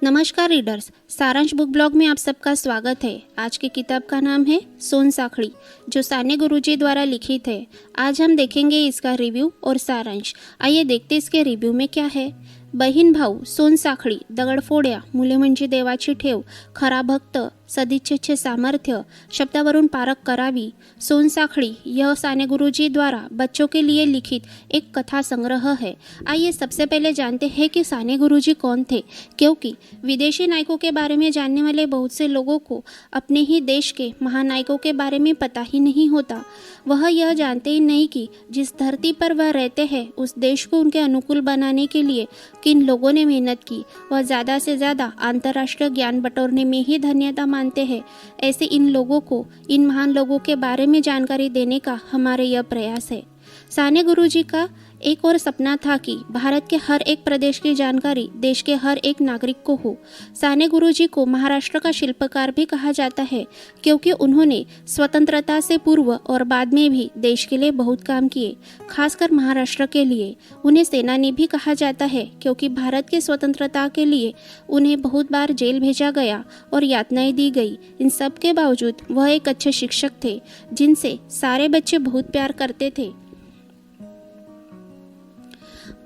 नमस्कार रीडर्स, सारांश book blog में आप सबका स्वागत है। आज की किताब का नाम है सोनसाखड़ी, जो साने गुरुजी द्वारा लिखित है। आज हम देखेंगे इसका रिव्यू और सारांश। आइए देखते इसके रिव्यू में क्या है। बहीण भाऊ सोनसाखळी, दगडफोड्या, मुले म्हणजे देवाची ठेव, खरा भक्त, सदिच्छेचे सामर्थ्य, शब्दावरून पारख करावी। सोनसाखड़ी यह साने गुरुजी द्वारा बच्चों के लिए लिखित एक कथा संग्रह है। आइए सबसे पहले जानते हैं कि साने गुरुजी कौन थे, क्योंकि विदेशी नायकों के बारे में जानने वाले बहुत से लोगों को अपने ही देश के महानायकों के बारे में पता ही नहीं होता। वह यह जानते ही नहीं कि जिस धरती पर वह रहते हैं उस देश को उनके अनुकूल बनाने के लिए किन लोगों ने मेहनत की। वह ज़्यादा से ज़्यादा अंतर्राष्ट्रीय ज्ञान बटोरने में ही धन्यता मानते हैं। ऐसे इन लोगों को, इन महान लोगों के बारे में जानकारी देने का हमारे यह प्रयास है। साने गुरुजी का एक और सपना था कि भारत के हर एक प्रदेश की जानकारी देश के हर एक नागरिक को हो। साने गुरुजी को महाराष्ट्र का शिल्पकार भी कहा जाता है, क्योंकि उन्होंने स्वतंत्रता से पूर्व और बाद में भी देश के लिए बहुत काम किए, खासकर महाराष्ट्र के लिए। उन्हें सेनानी भी कहा जाता है, क्योंकि भारत की स्वतंत्रता के लिए उन्हें बहुत बार जेल भेजा गया और यातनाएं दी गई। इन सब के बावजूद वह एक अच्छे शिक्षक थे, जिनसे सारे बच्चे बहुत प्यार करते थे।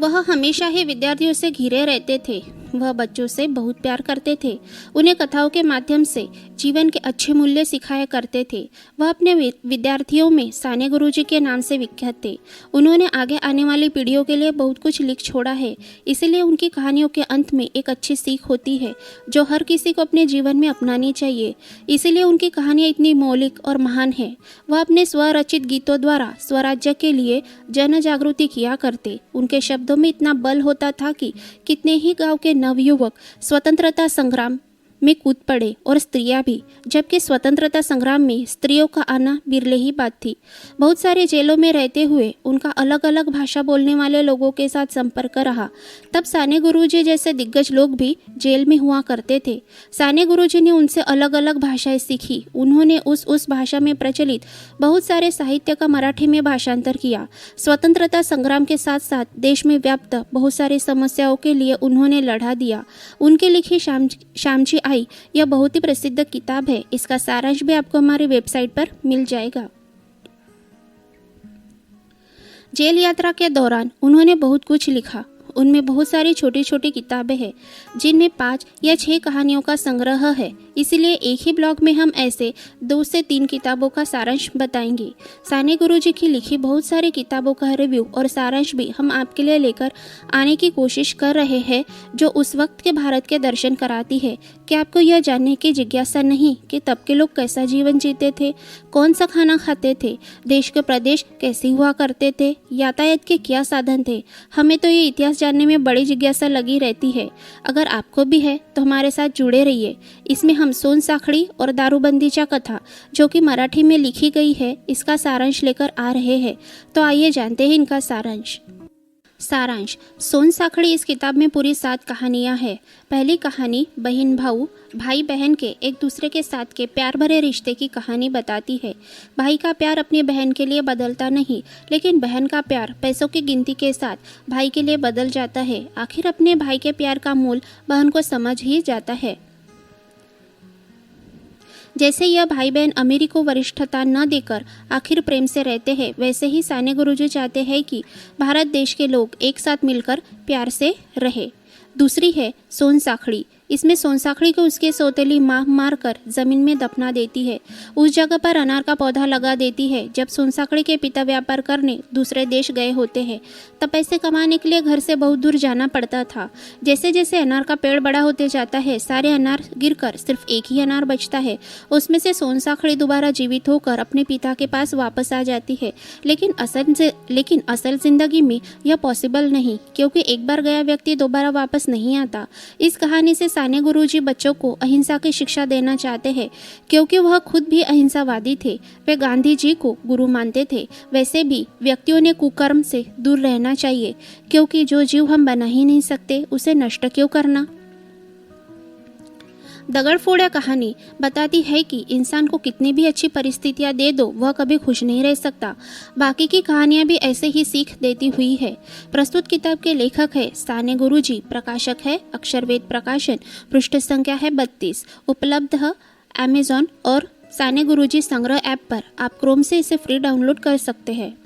वह हमेशा ही विद्यार्थियों से घिरे रहते थे। वह बच्चों से बहुत प्यार करते थे। उन्हें कथाओं के माध्यम से जीवन के अच्छे मूल्य सिखाया करते थे। वह अपने विद्यार्थियों में साने गुरुजी के नाम से विख्यात थे। उन्होंने आगे आने वाली पीढ़ियों के लिए बहुत कुछ लिख छोड़ा है, इसलिए उनकी कहानियों के अंत में एक अच्छी सीख होती है जो हर किसी को अपने जीवन में अपनानी चाहिए। इसीलिए उनकी कहानियाँ इतनी मौलिक और महान है। वह अपने स्वरचित गीतों द्वारा स्वराज्य के लिए जन जागृति किया करते। उनके शब्दों में इतना बल होता था कि कितने ही गांव के नवयुवक स्वतंत्रता संग्राम में कूद पड़े, और स्त्रियां भी, जबकि स्वतंत्रता संग्राम में स्त्रियों का आना बिरले ही बात थी। बहुत सारे जेलों में रहते हुए उनका अलग अलग भाषा बोलने वाले लोगों के साथ संपर्क रहा। तब साने गुरुजी जैसे दिग्गज लोग भी जेल में हुआ करते थे। साने गुरुजी ने उनसे अलग अलग भाषाएं सीखी। उन्होंने उस भाषा में प्रचलित बहुत सारे साहित्य का मराठी में भाषांतर किया। स्वतंत्रता संग्राम के साथ साथ देश में व्याप्त बहुत सारी समस्याओं के लिए उन्होंने लड़ा दिया। उनकी लिखी श्यामची आई यह बहुत ही प्रसिद्ध किताब है। इसका सारांश भी आपको हमारी वेबसाइट पर मिल जाएगा। जेल यात्रा के दौरान उन्होंने बहुत कुछ लिखा। उनमें बहुत सारी छोटी छोटी किताबें हैं, जिनमें 5 या 6 कहानियों का संग्रह है। इसीलिए एक ही ब्लॉग में हम ऐसे 2 से 3 किताबों का सारांश बताएंगे। साने गुरुजी की लिखी बहुत सारी किताबों का रिव्यू और सारांश भी हम आपके लिए लेकर आने की कोशिश कर रहे हैं, जो उस वक्त के भारत के दर्शन कराती है। कि आपको यह जानने की जिज्ञासा नहीं कि तब के लोग कैसा जीवन जीते थे, कौन सा खाना खाते थे, देश के प्रदेश कैसे हुआ करते थे, यातायात के क्या साधन थे। हमें तो ये इतिहास जानने में बड़ी जिज्ञासा लगी रहती है। अगर आपको भी है तो हमारे साथ जुड़े रहिए। इसमें हम सोनसाखड़ी और दारूबंदीच्या कथा, जो कि मराठी में लिखी गई है, इसका सारांश लेकर आ रहे हैं। तो आइए जानते हैं इनका सारांश। सोनसाखड़ी इस किताब में पूरी 7 कहानियां हैं। पहली कहानी बहन भाऊ, भाई बहन के एक दूसरे के साथ के प्यार भरे रिश्ते की कहानी बताती है। भाई का प्यार अपनी बहन के लिए बदलता नहीं, लेकिन बहन का प्यार पैसों की गिनती के साथ भाई के लिए बदल जाता है। आखिर अपने भाई के प्यार का मूल बहन को समझ ही जाता है। जैसे यह भाई बहन अमीरी को वरिष्ठता न देकर आखिर प्रेम से रहते हैं, वैसे ही साने गुरुजी चाहते हैं कि भारत देश के लोग एक साथ मिलकर प्यार से रहे। दूसरी है सोनसाखड़ी। इसमें सोनसाखड़ी को उसके सौतेली माँ मारकर जमीन में दफना देती है। उस जगह पर अनार का पौधा लगा देती है। जब सोनसाखड़ी के पिता व्यापार करने दूसरे देश गए होते हैं, तब पैसे कमाने के लिए घर से बहुत दूर जाना पड़ता था। जैसे जैसे अनार का पेड़ बड़ा होते जाता है, सारे अनार गिरकर सिर्फ एक ही अनार बचता है। उसमें से सोनसाखड़ी दोबारा जीवित होकर अपने पिता के पास वापस आ जाती है। लेकिन असल जिंदगी में यह पॉसिबल नहीं, क्योंकि एक बार गया व्यक्ति दोबारा वापस नहीं आता। इस कहानी से साने गुरुजी बच्चों को अहिंसा की शिक्षा देना चाहते हैं, क्योंकि वह खुद भी अहिंसावादी थे। वे गांधी जी को गुरु मानते थे। वैसे भी व्यक्तियों ने कुकर्म से दूर रहना चाहिए, क्योंकि जो जीव हम बना ही नहीं सकते उसे नष्ट क्यों करना। दगड़ फोड़ा कहानी बताती है कि इंसान को कितनी भी अच्छी परिस्थितियां दे दो वह कभी खुश नहीं रह सकता। बाकी की कहानियां भी ऐसे ही सीख देती हुई है। प्रस्तुत किताब के लेखक है साने गुरुजी, प्रकाशक है अक्षरवेद प्रकाशन, पृष्ठ संख्या है 32, उपलब्ध है अमेजॉन और साने गुरुजी संग्रह ऐप पर। आप क्रोम से इसे फ्री डाउनलोड कर सकते हैं।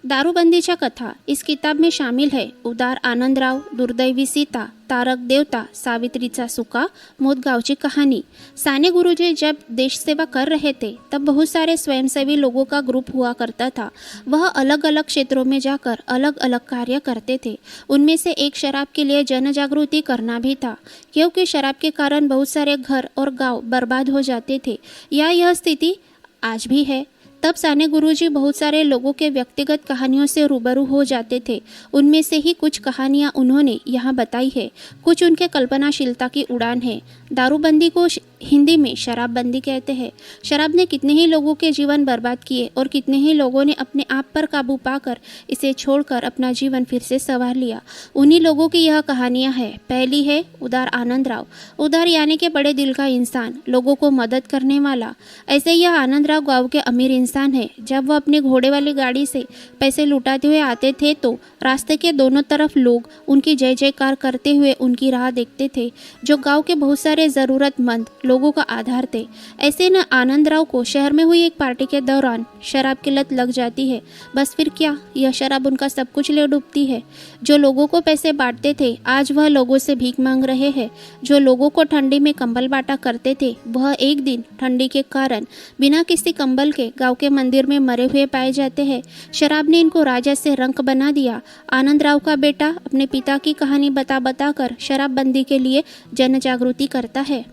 दारूबंदीच्या कथा इस किताब में शामिल है उदार आनंदराव, दुर्दैवी सीता, तारक देवता, सावित्रीचा सुका, मोदगांवची कहानी। साने गुरुजी जब देश सेवा कर रहे थे तब बहुत सारे स्वयंसेवी लोगों का ग्रुप हुआ करता था। वह अलग अलग क्षेत्रों में जाकर अलग अलग कार्य करते थे। उनमें से एक शराब के लिए जन जागृति करना भी था, क्योंकि शराब के कारण बहुत सारे घर और गांव बर्बाद हो जाते थे। यह स्थिति आज भी है। तब साने गुरुजी बहुत सारे लोगों के व्यक्तिगत कहानियों से रूबरू हो जाते थे। उनमें से ही कुछ कहानियां उन्होंने यहाँ बताई है, कुछ उनके कल्पनाशीलता की उड़ान है। दारूबंदी को हिंदी में शराबबंदी कहते हैं। शराब ने कितने ही लोगों के जीवन बर्बाद किए और कितने ही लोगों ने अपने आप पर काबू पाकर इसे छोड़कर अपना जीवन फिर से संवार लिया। उन्हीं लोगों की यह कहानियां हैं। पहली है उदार आनंदराव। उदार यानी कि बड़े दिल का इंसान, लोगों को मदद करने वाला। ऐसे यह आनंदराव गांव के अमीर इंसान है। जब वह अपने घोड़े वाली गाड़ी से पैसे लुटाते हुए आते थे तो रास्ते के दोनों तरफ लोग उनकी जय जयकार करते हुए उनकी राह देखते थे, जो गांव के बहुत सारे जरूरतमंद लोगों का आधार थे। ऐसे न आनंदराव को शहर में हुई एक पार्टी के दौरान शराब की लत लग जाती है। बस फिर क्या, यह शराब उनका सब कुछ ले डूबती है। जो लोगों को पैसे बांटते थे आज वह लोगों से भीख मांग रहे हैं। जो लोगों को ठंडी में कंबल बांटा करते थे वह एक दिन ठंडी के कारण बिना किसी कंबल के गांव के मंदिर में मरे हुए पाए जाते हैं। शराब ने इनको राजा से रंक बना दिया। आनंदराव का बेटा अपने पिता की कहानी बता बताकर शराबबंदी के लिए जन जागृति करता है।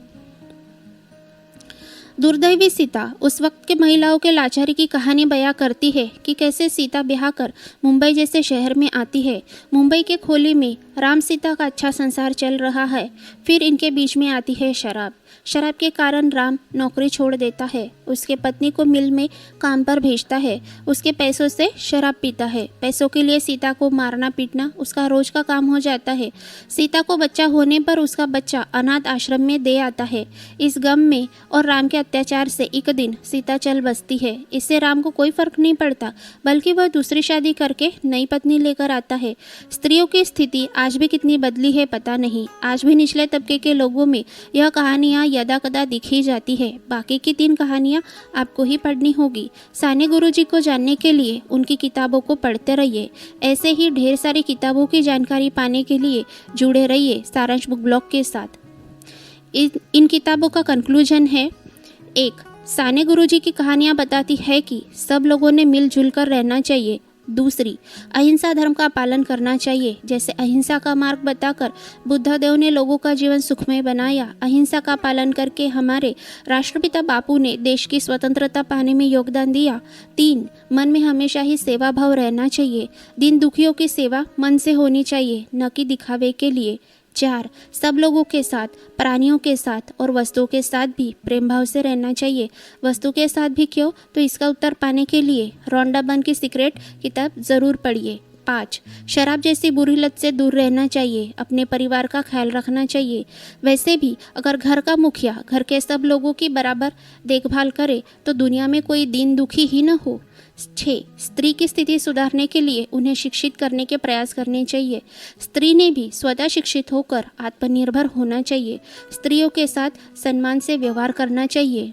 दुर्दैवी सीता उस वक्त के महिलाओं के लाचारी की कहानी बयां करती है कि कैसे सीता ब्याह कर मुंबई जैसे शहर में आती है। मुंबई के खोली में राम सीता का अच्छा संसार चल रहा है। फिर इनके बीच में आती है शराब। शराब के कारण राम नौकरी छोड़ देता है, उसके पत्नी को मिल में काम पर भेजता है, उसके पैसों से शराब पीता है। पैसों के लिए सीता को मारना पीटना उसका रोज का काम हो जाता है। सीता को बच्चा होने पर उसका बच्चा अनाथ आश्रम में दे आता है। इस गम में और राम के अत्याचार से एक दिन सीता चल बसती है। इससे राम को कोई फर्क नहीं पड़ता, बल्कि वह दूसरी शादी करके नई पत्नी लेकर आता है। स्त्रियों की स्थिति आज भी कितनी बदली है पता नहीं। आज भी निचले तबके के लोगों में यह कहानियाँ यदा कदा दिखी जाती है। बाकी की 3 कहानियाँ आपको ही पढ़नी होगी। साने गुरुजी को जानने के लिए उनकी किताबों को पढ़ते रहिए। ऐसे ही ढेर सारी किताबों की जानकारी पाने के लिए जुड़े रहिए सारांश बुक ब्लॉग के साथ। इन किताबों का कंक्लूजन है, 1. साने गुरुजी की कहानियाँ बताती है कि सब लोगों ने मिलजुल कर रहना चाहिए। 2. अहिंसा धर्म का पालन करना चाहिए। जैसे अहिंसा का मार्ग बताकर बुद्ध देव ने लोगों का जीवन सुखमय बनाया। अहिंसा का पालन करके हमारे राष्ट्रपिता बापू ने देश की स्वतंत्रता पाने में योगदान दिया। 3. मन में हमेशा ही सेवा भाव रहना चाहिए। दीन दुखियों की सेवा मन से होनी चाहिए, न कि दिखावे के लिए। 4. सब लोगों के साथ, प्राणियों के साथ और वस्तुओं के साथ भी प्रेम भाव से रहना चाहिए। वस्तु के साथ भी क्यों, तो इसका उत्तर पाने के लिए रोंडा बर्न की सीक्रेट किताब जरूर पढ़िए। 5. शराब जैसी बुरी लत से दूर रहना चाहिए। अपने परिवार का ख्याल रखना चाहिए। वैसे भी अगर घर का मुखिया घर के सब लोगों की बराबर देखभाल करे तो दुनिया में कोई दीन दुखी ही न हो। 6. स्त्री की स्थिति सुधारने के लिए उन्हें शिक्षित करने के प्रयास करने चाहिए। स्त्री ने भी स्वतः शिक्षित होकर आत्मनिर्भर होना चाहिए। स्त्रियों के साथ सम्मान से व्यवहार करना चाहिए।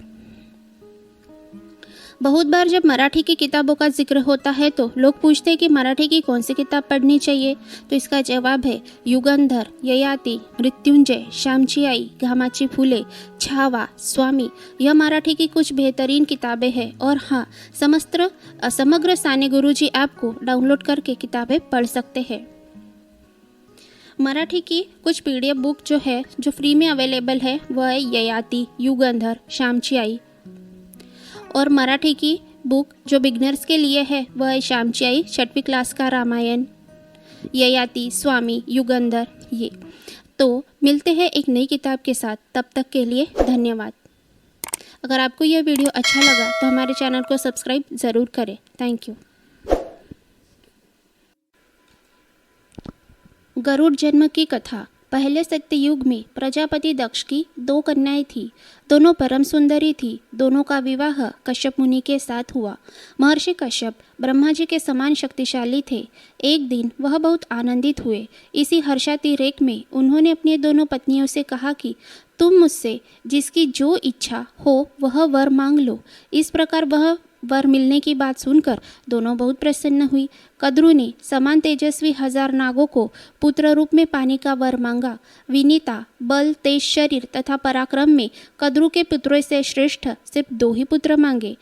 बहुत बार जब मराठी की किताबों का जिक्र होता है तो लोग पूछते हैं कि मराठी की कौन सी किताब पढ़नी चाहिए। तो इसका जवाब है युगंधर, ययाति, मृत्युंजय, श्यामची आई, घामाची फुले, छावा, स्वामी। यह मराठी की कुछ बेहतरीन किताबें हैं। और हाँ, समग्र साने गुरुजी ऐप को डाउनलोड करके किताबें पढ़ सकते हैं। मराठी की कुछ PDF बुक जो फ्री में अवेलेबल है वह है ययाति, युगंधर, श्यामची आई। और मराठी की बुक जो बिगनर्स के लिए है वह है श्यामची आई, 6वीं क्लास का रामायण, ययाति, स्वामी, युगंधर। ये तो मिलते हैं एक नई किताब के साथ। तब तक के लिए धन्यवाद। अगर आपको यह वीडियो अच्छा लगा तो हमारे चैनल को सब्सक्राइब ज़रूर करें। Thank you. गरुड़ जन्म की कथा पहले सत्ययुग में प्रजापति दक्ष की 2 कन्याएं थीं। दोनों परम सुंदरी थी। दोनों का विवाह कश्यप मुनि के साथ हुआ। महर्षि कश्यप ब्रह्मा जी के समान शक्तिशाली थे। एक दिन वह बहुत आनंदित हुए। इसी हर्षातिरेक में उन्होंने अपनी दोनों पत्नियों से कहा कि तुम मुझसे जिसकी जो इच्छा हो वह वर मांग लो। इस प्रकार वह वर मिलने की बात सुनकर दोनों बहुत प्रसन्न हुई। कद्रु ने समान तेजस्वी 1000 नागों को पुत्र रूप में पाने का वर मांगा। विनीता बल, तेज शरीर तथा पराक्रम में कद्रु के पुत्रों से श्रेष्ठ सिर्फ 2 ही पुत्र मांगे।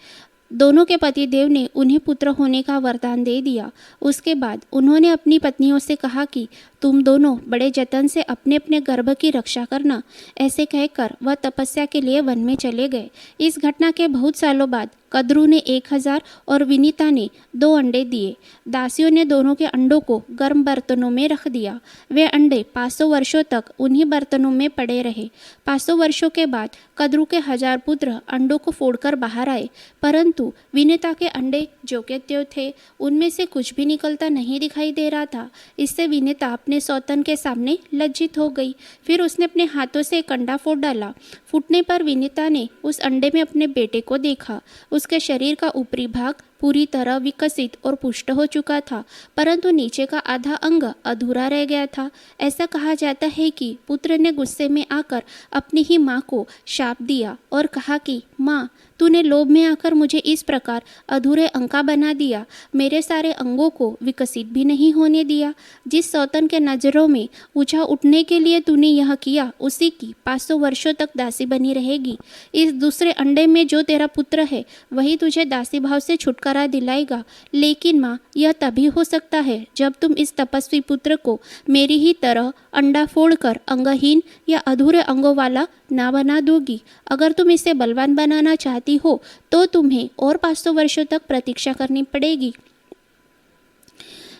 दोनों के पति देव ने उन्हें पुत्र होने का वरदान दे दिया। उसके बाद उन्होंने अपनी पत्नियों से कहा कि तुम दोनों बड़े जतन से अपने अपने गर्भ की रक्षा करना। ऐसे कहकर वह तपस्या के लिए वन में चले गए। इस घटना के बहुत सालों बाद कद्रु ने 1000 और विनीता ने 2 अंडे दिए। दासियों ने दोनों के अंडों को गर्म बर्तनों में रख दिया। वे अंडे 500 वर्षों तक उन्हीं बर्तनों में पड़े रहे। 500 वर्षों के बाद कद्रु के 1000 पुत्र अंडों को फोड़कर बाहर आए, परंतु विनीता के अंडे जो के त्यों थे, उनमें से कुछ भी निकलता नहीं दिखाई दे रहा था। इससे विनीता अपने सौतन के सामने लज्जित हो गई। फिर उसने अपने हाथों से एक अंडा फोड़ डाला। फूटने पर विनीता ने उस अंडे में अपने बेटे को देखा। उसके शरीर का ऊपरी भाग पूरी तरह विकसित और पुष्ट हो चुका था, परंतु नीचे का आधा अंग अधूरा रह गया था। ऐसा कहा जाता है कि पुत्र ने गुस्से में आकर अपनी ही माँ को शाप दिया और कहा कि माँ, तूने लोभ में आकर मुझे इस प्रकार अधूरे अंग का बना दिया। मेरे सारे अंगों को विकसित भी नहीं होने दिया। जिस सौतन के नजरों में ऊंचा उठने के लिए तूने यह किया, उसी की 500 वर्षों तक दासी बनी रहेगी। इस दूसरे अंडे में जो तेरा पुत्र है, वही तुझे दासी भाव से छुटकारा दिलाएगा। लेकिन माँ, यह तभी हो सकता है जब तुम इस तपस्वी पुत्र को मेरी ही तरह अंडा फोड़कर अंगहीन या अधूरे अंगों वाला ना बना दोगी। अगर तुम इसे बलवान बनाना चाहती हो तो तुम्हें और 500 वर्षों तक प्रतीक्षा करनी पड़ेगी।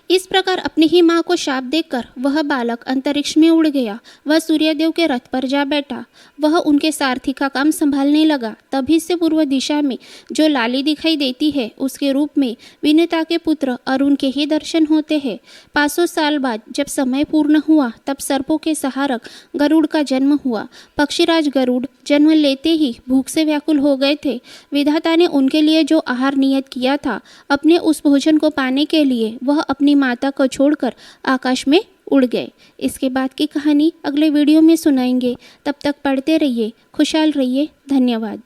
इस प्रकार अपनी ही माँ को शाप देकर वह बालक अंतरिक्ष में उड़ गया। वह सूर्यदेव के रथ पर जा बैठा। वह उनके सारथी का काम संभालने लगा। तभी से पूर्व दिशा में जो लाली दिखाई देती है, उसके रूप में विनीता के पुत्र अरुण के ही दर्शन होते हैं। 500 साल बाद जब समय पूर्ण हुआ, तब सर्पों के सहारक गरुड़ का जन्म हुआ। पक्षीराज गरुड़ जन्म लेते ही भूख से व्याकुल हो गए थे। विधाता ने उनके लिए जो आहार नियत किया था, अपने उस भोजन को पाने के लिए वह अपनी माता को छोड़कर आकाश में उड़ गए। इसके बाद की कहानी अगले वीडियो में सुनाएंगे। तब तक पढ़ते रहिए, खुशहाल रहिए। धन्यवाद।